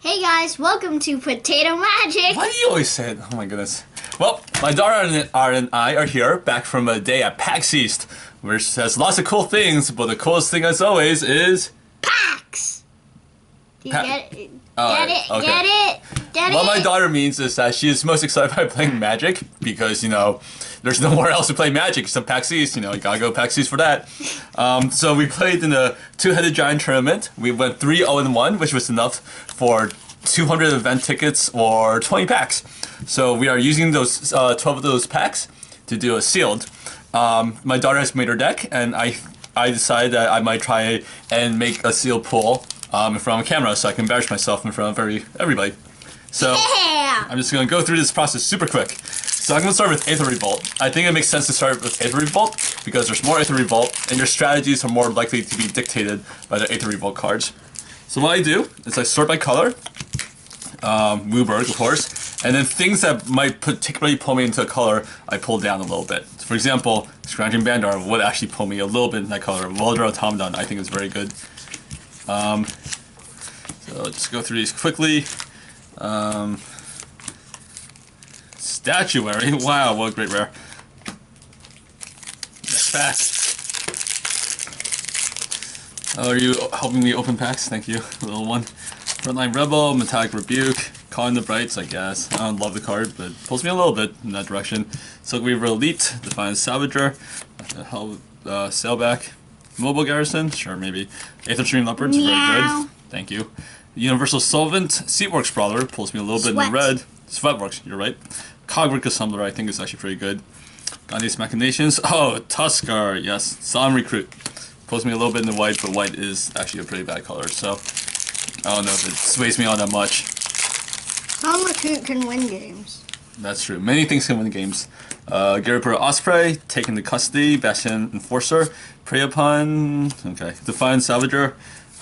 Hey guys, welcome to Potato Magic! Why do you always say it? Oh my goodness. Well, my daughter and I are here, back from a day at PAX East, which has lots of cool things, but the coolest thing as always is... PAX! Do you get it? Okay. Get it? What my daughter means is that she is most excited by playing Magic, because, there's nowhere else to play Magic except PAX East, you gotta go PAX East for that. So we played in a two-headed giant tournament. We went 3-0-1, which was enough for 200 event tickets or 20 packs. So we are using those 12 of those packs to do a sealed. My daughter has made her deck, and I decided that I might try and make a sealed pool in front of a camera so I can embarrass myself in front of everybody. So Yeah! I'm just going to go through this process super quick. So I'm going to start with Aether Revolt. I think it makes sense to start with Aether Revolt because there's more Aether Revolt and your strategies are more likely to be dictated by the Aether Revolt cards. So what I do is I sort by color, Wooburg of course, and then things that might particularly pull me into a color, I pull down a little bit. So for example, Scrounging Bandar would actually pull me a little bit in that color. Welder Automaton I think is very good. So just go through these quickly. Statuary, wow, what a great rare. Next pack. Oh, are you helping me open packs? Thank you, little one. Frontline Rebel, Metallic Rebuke, Calling the Brights, I guess. I don't love the card, but pulls me a little bit in that direction. Silk Weaver Elite, Defiant Salvager, Sailback, Mobile Garrison, sure, maybe. Aether Stream Leopards, very good. Thank you. Universal Solvent, Seatworks Brawler, pulls me a little bit in the red. Sweatworks, you're right. Cogwork Assembler, I think is actually pretty good. Gandhi's Machinations, oh, Tuskar, yes. Solemn Recruit, pulls me a little bit in the white, but white is actually a pretty bad color, so I don't know if it sways me on that much. Solemn Recruit can win games. That's true. Many things can win games. Garipur Osprey, Taken to Custody, Bastion Enforcer, Prey Upon, okay. Defiant Salvager,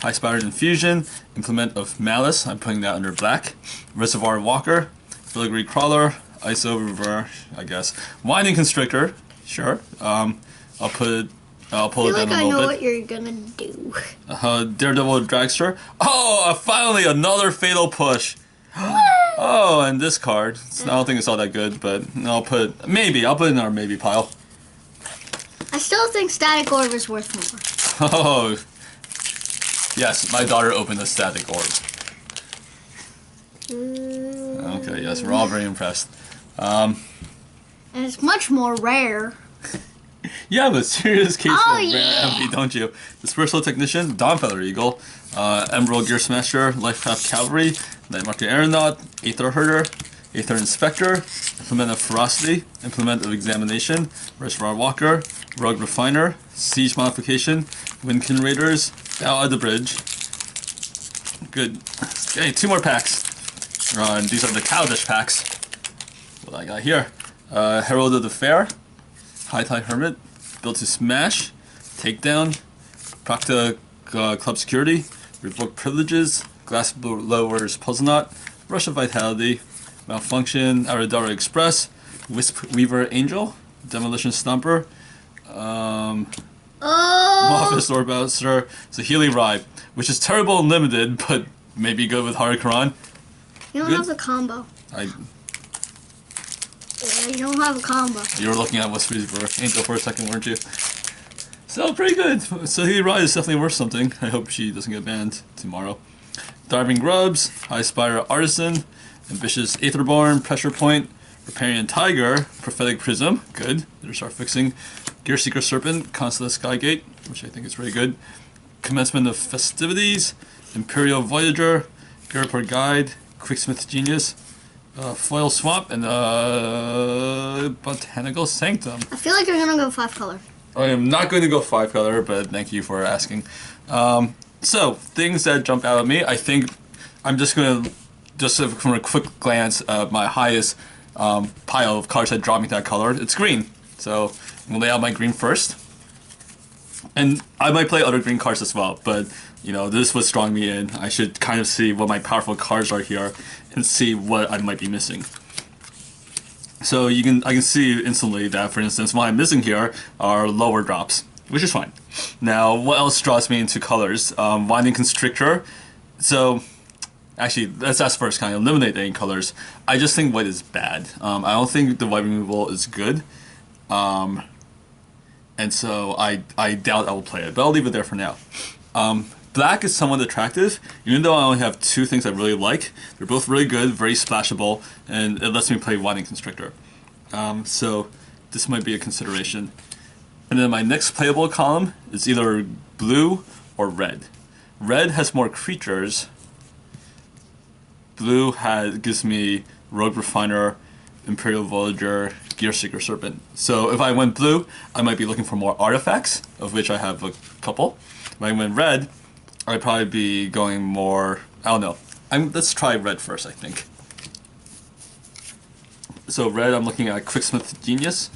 High Spired Infusion, Implement of Malice, I'm putting that under black. Reservoir Walker, Filigree Crawler, ISO Reverse, I guess. Winding Constrictor, sure. I'll pull it down a little bit. I know what you're gonna do. Daredevil Dragster. Oh, finally another Fatal Push. Oh, and this card. I don't think it's all that good, but I'll put it in our maybe pile. I still think Static Orb is worth more. Oh, yes, my daughter opened a Static Orb. Okay, yes, we're all very impressed. And it's much more rare. Yeah, but serious case of rare envy, don't you? Dispersal Technician, Dawnfeather Eagle, Emerald Gear Smasher, Lifecraft Cavalry, Nightmarket Aeronaut, Aether Herder, Aether Inspector, Implement of Ferocity, Implement of Examination, Reservoir Walker, Rogue Refiner, Siege Modification, Windkin Raiders, Battle at the Bridge. Good. Okay, 2 more packs. And these are the Kaladesh packs. What I got here. Herald of the Fair, High Tide Hermit, Built to Smash, Takedown, Procta Club Security, Revoke Privileges, Glass Lowers Puzzle Knot, Rush of Vitality, Malfunction, Aradara Express, Wisp Weaver Angel, Demolition Stomper, Moffice Orbouser, Zahili Ride, which is terrible and limited, but maybe good with Harikaran. You don't have a combo. Yeah, you don't have a combo. You were looking at Wisp Weaver Angel for a second, weren't you? So, pretty good. Zahili Ride is definitely worth something. I hope she doesn't get banned tomorrow. Diving Grubs, High Spire Artisan, Ambitious Aetherborn, Pressure Point, Riparian Tiger, Prophetic Prism, good. There's our fixing. Gear Seeker Serpent, Constellate Skygate, which I think is very good. Commencement of Festivities, Imperial Voyager, Garipur Guide, Quicksmith Genius, Foil Swamp, and Botanical Sanctum. I feel like you're gonna go 5 color. I am not going to go 5 color, but thank you for asking. So, things that jump out at me, I think I'm just going to, from a quick glance, my highest pile of cards that draw me that color, it's green. So, I'm going to lay out my green first. And I might play other green cards as well, but, this was drawing me in. I should kind of see what my powerful cards are here and see what I might be missing. So I can see instantly that, for instance, what I'm missing here are lower drops, which is fine. Now, what else draws me into colors? Winding Constrictor. So Actually, let's ask first. Can I eliminate any colors? I just think white is bad. I don't think the white removal is good. And so I doubt I will play it, but I'll leave it there for now. Black is somewhat attractive, even though I only have two things I really like. They're both really good, very splashable, and it lets me play Winding Constrictor. So this might be a consideration. And then my next playable column is either blue or red. Red has more creatures. Blue gives me Rogue Refiner, Imperial Voyager, Gearseeker Serpent. So if I went blue, I might be looking for more artifacts, of which I have a couple. If I went red, I'd probably be going more... I don't know. Let's try red first, I think. So red, I'm looking at Quicksmith Genius.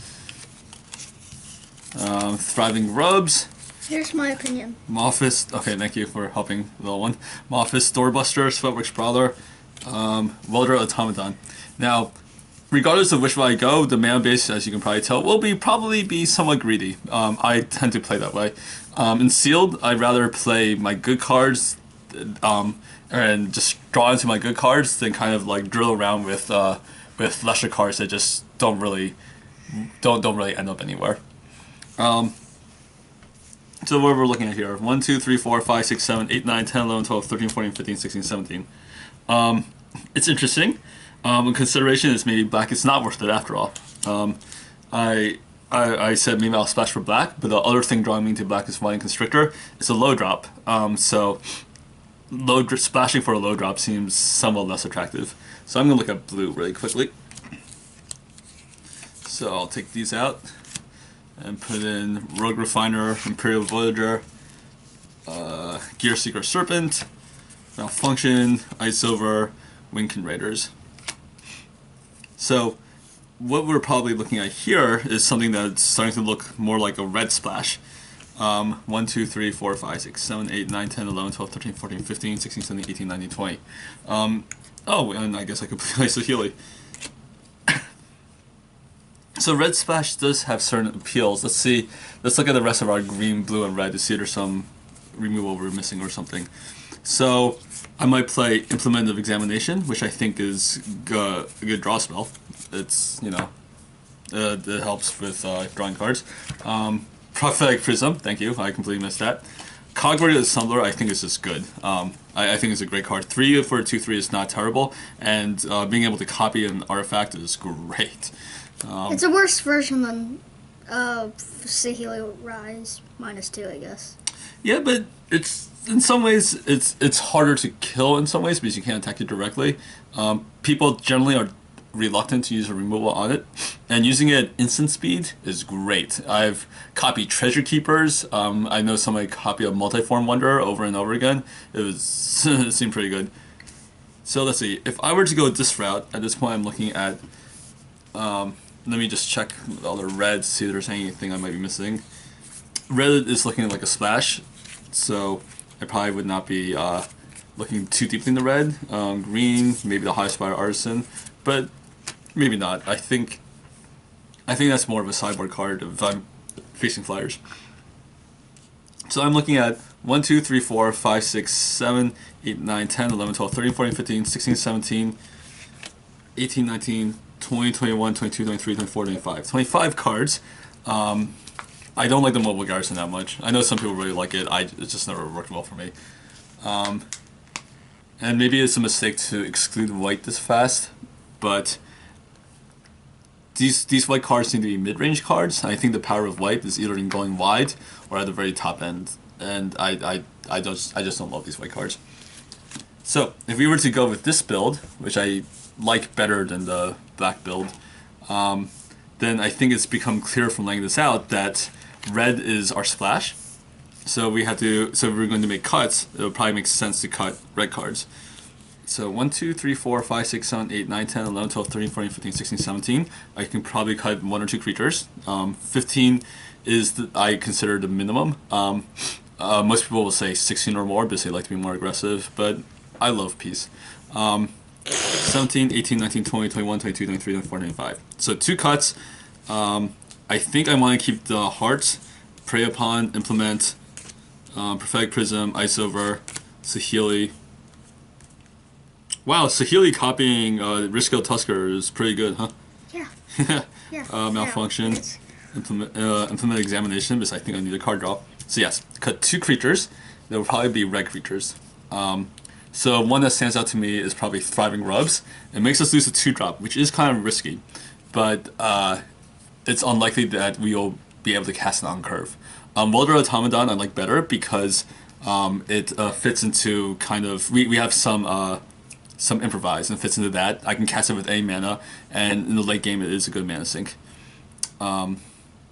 Thriving Rubs. Here's my opinion. Moffus, okay, thank you for helping the little one. Moffus, Doorbuster, Sweatworks Brawler, Welder Automaton. Now, regardless of which way I go, the mana base, as you can probably tell, will probably be somewhat greedy. I tend to play that way. In Sealed, I'd rather play my good cards and just draw into my good cards than kind of like drill around with lesser cards that just don't really end up anywhere. So what we're looking at here, 1, 2, 3, 4, 5, 6, 7, 8, 9, 10, 11, 12, 13, 14, 15, 16, 17. It's interesting. In consideration is maybe black is not worth it after all. I said maybe I'll splash for black, but the other thing drawing me to black is Winding Constrictor. It's a low drop, so splashing for a low drop seems somewhat less attractive. So I'm going to look at blue really quickly. So I'll take these out and put in Rogue Refiner, Imperial Voyager, Gearseeker Serpent, Malfunction, Ice Over, Winkin Raiders. So what we're probably looking at here is something that's starting to look more like a red splash. 1, 2, 3, 4, 5, 6, 7, 8, 9, 10, 11, 12, 13, 14, 15, 16, 17, 18, 19, 20. Oh, and I guess I could play Saheeli. So red splash does have certain appeals. Let's look at the rest of our green, blue, and red to see if there's some removal we're missing or something. So I might play Implement of Examination, which I think is a good draw spell. It's, it helps with drawing cards. Prophetic Prism, thank you, I completely missed that. Cogwary of the Assembler, I think is just good. I think it's a great card. 3 for a 2/3 is not terrible, and being able to copy an artifact is great. It's a worse version than Saheeli Rise -2, I guess. Yeah, but it's in some ways it's harder to kill in some ways because you can't attack it directly. People generally are reluctant to use a removal on it, and using it at instant speed is great. I've copied Treasure Keepers. I know somebody copied a Multiform Wanderer over and over again. It seemed pretty good. So let's see. If I were to go this route, at this point I'm looking at. Let me just check all the reds, see if there's anything I might be missing. Red is looking like a splash, so I probably would not be looking too deeply in the red. Green, maybe the High Spire Artisan, but maybe not. I think that's more of a sideboard card if I'm facing flyers. So I'm looking at 1, 2, 3, 4, 5, 6, 7, 8, 9, 10, 11, 12, 13, 14, 15, 16, 17, 18, 19, 20, 21, 22, 23, 24, 25. 25 cards. I don't like the Mobile Garrison that much. I know some people really like it. It just never worked well for me. And maybe it's a mistake to exclude white this fast, but these white cards seem to be mid-range cards. I think the power of white is either in going wide or at the very top end, and I just don't love these white cards. So if we were to go with this build, which I like better than the black build, then I think it's become clear from laying this out that red is our splash. So if we're going to make cuts, it would probably make sense to cut red cards. So 1, 2, 3, 4, 5, 6, 7, 8, 9, 10, 11, 12, 13, 14, 15, 16, 17. I can probably cut 1 or 2 creatures. 15 is I consider the minimum. Most people will say 16 or more because they like to be more aggressive, but I love peace. 17, 18, 19, 20, 21, 22, 23, 24, 25. So 2 cuts. I think I want to keep the hearts, Prey Upon, Implement, Prophetic Prism, Ice Over, Saheeli, Wow, Sahili copying Risco Tusker is pretty good, huh? Yeah. Yeah. Malfunction. Yeah, it's- Implement examination because I think I need a card draw. So yes, cut 2 creatures. They will probably be red creatures. So one that stands out to me is probably Thriving Rubs. It makes us lose a 2-drop, which is kind of risky, but it's unlikely that we'll be able to cast it on curve. Welder Automaton I like better because it fits into kind of we have some improvise and fits into that. I can cast it with any mana, and in the late game it is a good mana sink.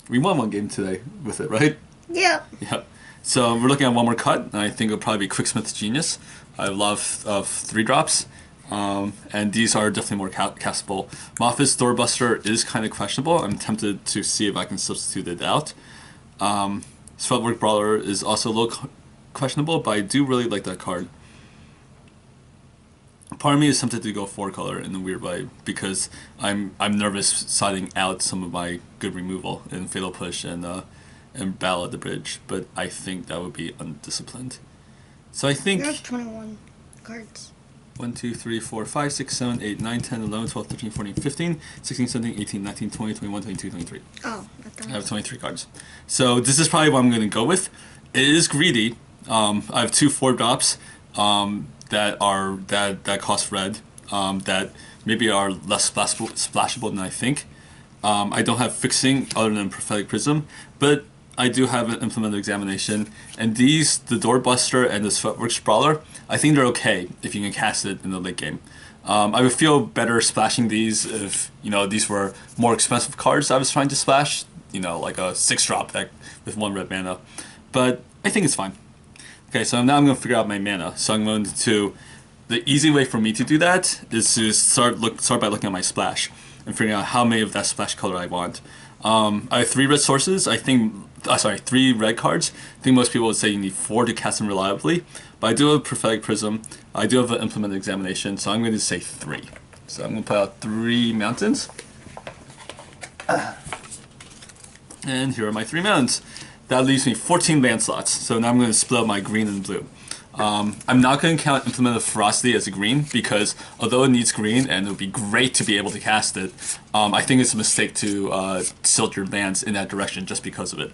We won one game today with it, right? Yeah. Yep. So we're looking at one more cut, and I think it'll probably be Quicksmith's Genius. I love 3-drops, and these are definitely more castable. Moffitt's Doorbuster is kind of questionable. I'm tempted to see if I can substitute it out. Sweatwork Brawler is also a little questionable, but I do really like that card. Part of me is tempted to go 4-color in a weird way because I'm nervous siding out some of my good removal in Fatal Push and Battle at the Bridge, but I think that would be undisciplined. So I think You have 21 cards. 1, 2, 3, 4, 5, 6, 7, 8, 9, 10, 11, 12, 13, 14, 15, 16, 17, 18, 19, 20, 21, 22, 23. Oh, I thought I have 23 cards. So this is probably what I'm going to go with. It is greedy. I have 2 4-drops that cost red, that maybe are less splashable than I think. I don't have fixing other than Prophetic Prism, but I do have an Implemented Examination, and these, the Doorbuster and the Sweatworks Brawler, I think they're okay if you can cast it in the late game. I would feel better splashing these if, these were more expensive cards I was trying to splash, like a 6-drop deck with 1 red mana, but I think it's fine. Okay, so now I'm going to figure out my mana. So I'm going to, the easy way for me to do that is to start by looking at my splash and figuring out how many of that splash color I want. I have 3 red sources. I think, 3 red cards. I think most people would say you need 4 to cast them reliably, but I do have Prophetic Prism. I do have an Implemented Examination, so I'm going to say 3. So I'm going to put out 3 mountains. And here are my 3 mountains. That leaves me 14 land slots, so now I'm going to split up my green and blue. I'm not going to count Implemented Ferocity as a green, because although it needs green, and it would be great to be able to cast it, I think it's a mistake to tilt your lands in that direction just because of it.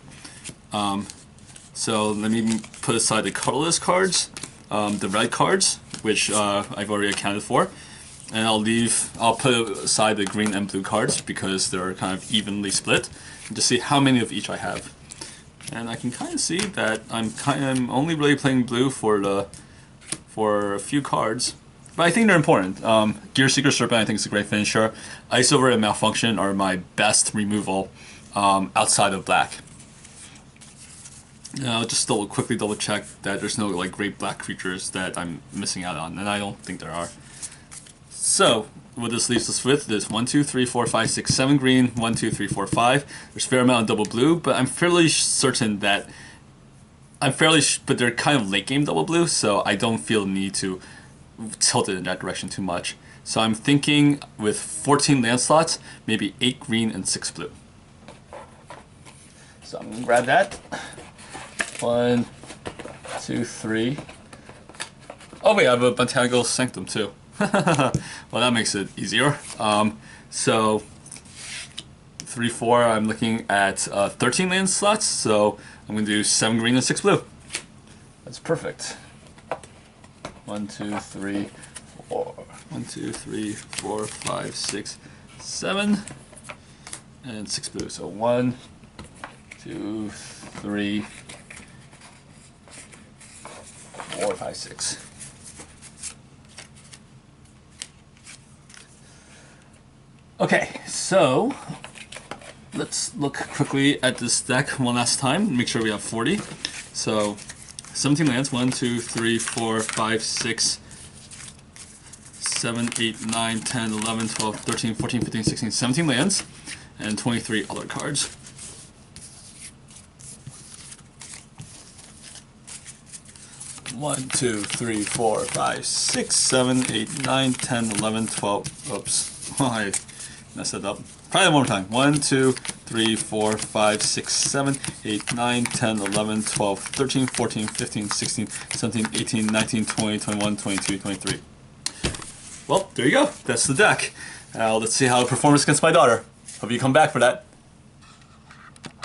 So let me put aside the colorless cards, the red cards, which I've already accounted for, and I'll put aside the green and blue cards because they're kind of evenly split, and just see how many of each I have. And I can kind of see that I'm only really playing blue for a few cards, but I think they're important. Gear Seeker Serpent I think is a great finisher. Ice Over and Malfunction are my best removal outside of black. I'll just quickly double check that there's no great black creatures that I'm missing out on, and I don't think there are. So what this leaves us with is 1, 2, 3, 4, 5, 6, 7 green, 1, 2, 3, 4, 5. There's a fair amount of double blue, but I'm fairly certain that but they're kind of late game double blue, so I don't feel the need to tilt it in that direction too much. So I'm thinking with 14 land slots, maybe 8 green and 6 blue. So I'm gonna grab that. 1, 2, 3. Oh wait, I have a Botanical Sanctum too. Well, that makes it easier. So 3, 4, I'm looking at 13 land slots, so I'm going to do 7 green and 6 blue. That's perfect. 1, 2, 3, 4. 1, 2, 3, 4, 5, 6, 7, and 6 blue. So 1, 2, 3, 4, 5, 6. Okay, so let's look quickly at this deck one last time, make sure we have 40. So 17 lands, 1, 2, 3, 4, 5, 6, 7, 8, 9, 10, 11, 12, 13, 14, 15, 16, 17 lands, and 23 other cards. One, 2, 3, 4, 5, 6, 7, 8, 9, 10, 11, 12. Oops. I messed that up. Try that one more time. 1, 2, 3, 4, 5, 6, 7, 8, 9, 10, 11, 12, 13, 14, 15, 16, 17, 18, 19, 20, 21, 22, 23. well, there you go. That's the deck. Let's see how it performs against my daughter. Hope you come back for that.